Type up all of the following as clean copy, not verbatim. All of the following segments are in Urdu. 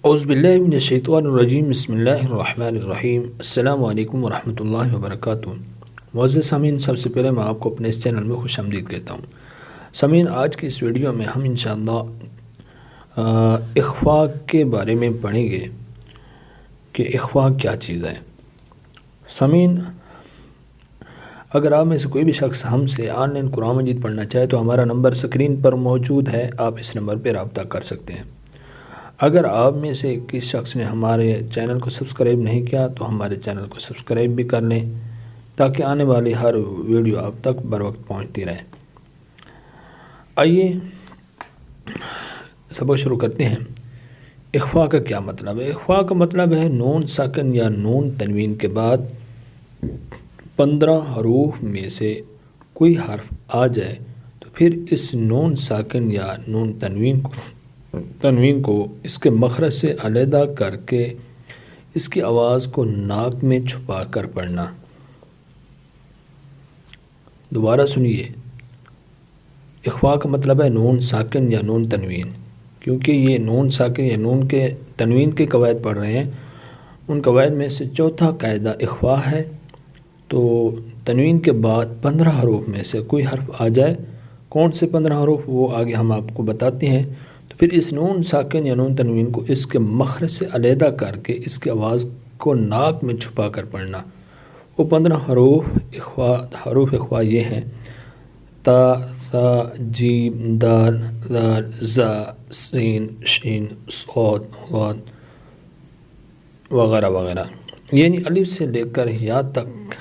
اعوذ باللہ من الشیطان الرجیم، بسم اللہ الرحمن الرحیم۔ السلام علیکم ورحمۃ اللہ وبرکاتہ۔ معزز سامعین، سب سے پہلے میں آپ کو اپنے اس چینل میں خوش آمدید کہتا ہوں۔ سامعین، آج کی اس ویڈیو میں ہم انشاءاللہ اخفاء کے بارے میں پڑھیں گے کہ اخفاء کیا چیز ہے۔ سامعین، اگر آپ میں سے کوئی بھی شخص ہم سے آن لائن قرآن مجید پڑھنا چاہے تو ہمارا نمبر سکرین پر موجود ہے، آپ اس نمبر پہ رابطہ کر سکتے ہیں۔ اگر آپ میں سے کسی شخص نے ہمارے چینل کو سبسکرائب نہیں کیا تو ہمارے چینل کو سبسکرائب بھی کر لیں تاکہ آنے والی ہر ویڈیو آپ تک بر وقت پہنچتی رہے۔ آئیے سبق شروع کرتے ہیں۔ اخفاء کا کیا مطلب ہے؟ اخفاء کا مطلب ہے نون ساکن یا نون تنوین کے بعد 15 حروف میں سے کوئی حرف آ جائے تو پھر اس نون ساکن یا نون تنوین کو اس کے مخرج سے علیحدہ کر کے اس کی آواز کو ناک میں چھپا کر پڑھنا۔ دوبارہ سنیے، اخفاء کا مطلب ہے نون ساکن یا نون تنوین، کیونکہ یہ نون ساکن یا نون کے تنوین کے قواعد پڑھ رہے ہیں، ان قواعد میں سے چوتھا قاعدہ اخفاء ہے۔ تو تنوین کے بعد 15 حروف میں سے کوئی حرف آ جائے، کون سے 15 حروف وہ آگے ہم آپ کو بتاتے ہیں، تو پھر اس نون ساکن یا نون تنوین کو اس کے مخرج سے علیحدہ کر کے اس کی آواز کو ناک میں چھپا کر پڑھنا۔ وہ 15 حروف اخفاء یہ ہیں: تا، ثا، جیم، دال، ذال، زا، سین، شین، صاد، ضاد وغیرہ وغیرہ، یعنی الف سے لے کر یا تک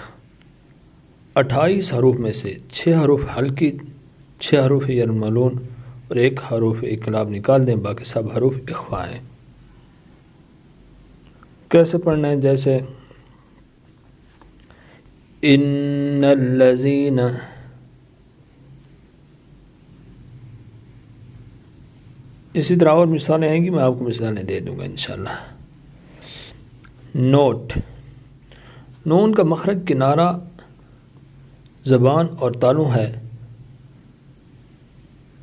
28 حروف میں سے 6 حروف ہلکی، 6 حروف یرملون اور 1 حروف اقلاب نکال دیں، باقی سب حروف اخفاء ہیں۔ کیسے پڑھنا ہے؟ جیسے ان الذین، اسی طرح اور مثالیں ہیں کہ میں آپ کو مثالیں دے دوں گا انشاءاللہ۔ نوٹ: نون کا مخرج کنارہ زبان اور تالو ہے،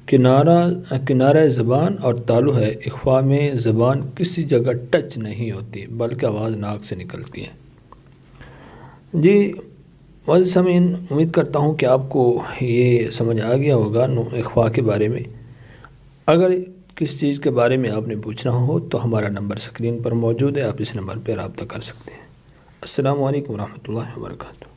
کنارہ زبان اور تالو ہے۔ اخفاء میں زبان کسی جگہ ٹچ نہیں ہوتی بلکہ آواز ناک سے نکلتی ہے۔ جی معزز سامعین، امید کرتا ہوں کہ آپ کو یہ سمجھ آ گیا ہوگا اخفاء کے بارے میں۔ اگر کس چیز کے بارے میں آپ نے پوچھنا ہو تو ہمارا نمبر سکرین پر موجود ہے، آپ اس نمبر پہ رابطہ کر سکتے ہیں۔ السلام علیکم ورحمۃ اللہ وبرکاتہ۔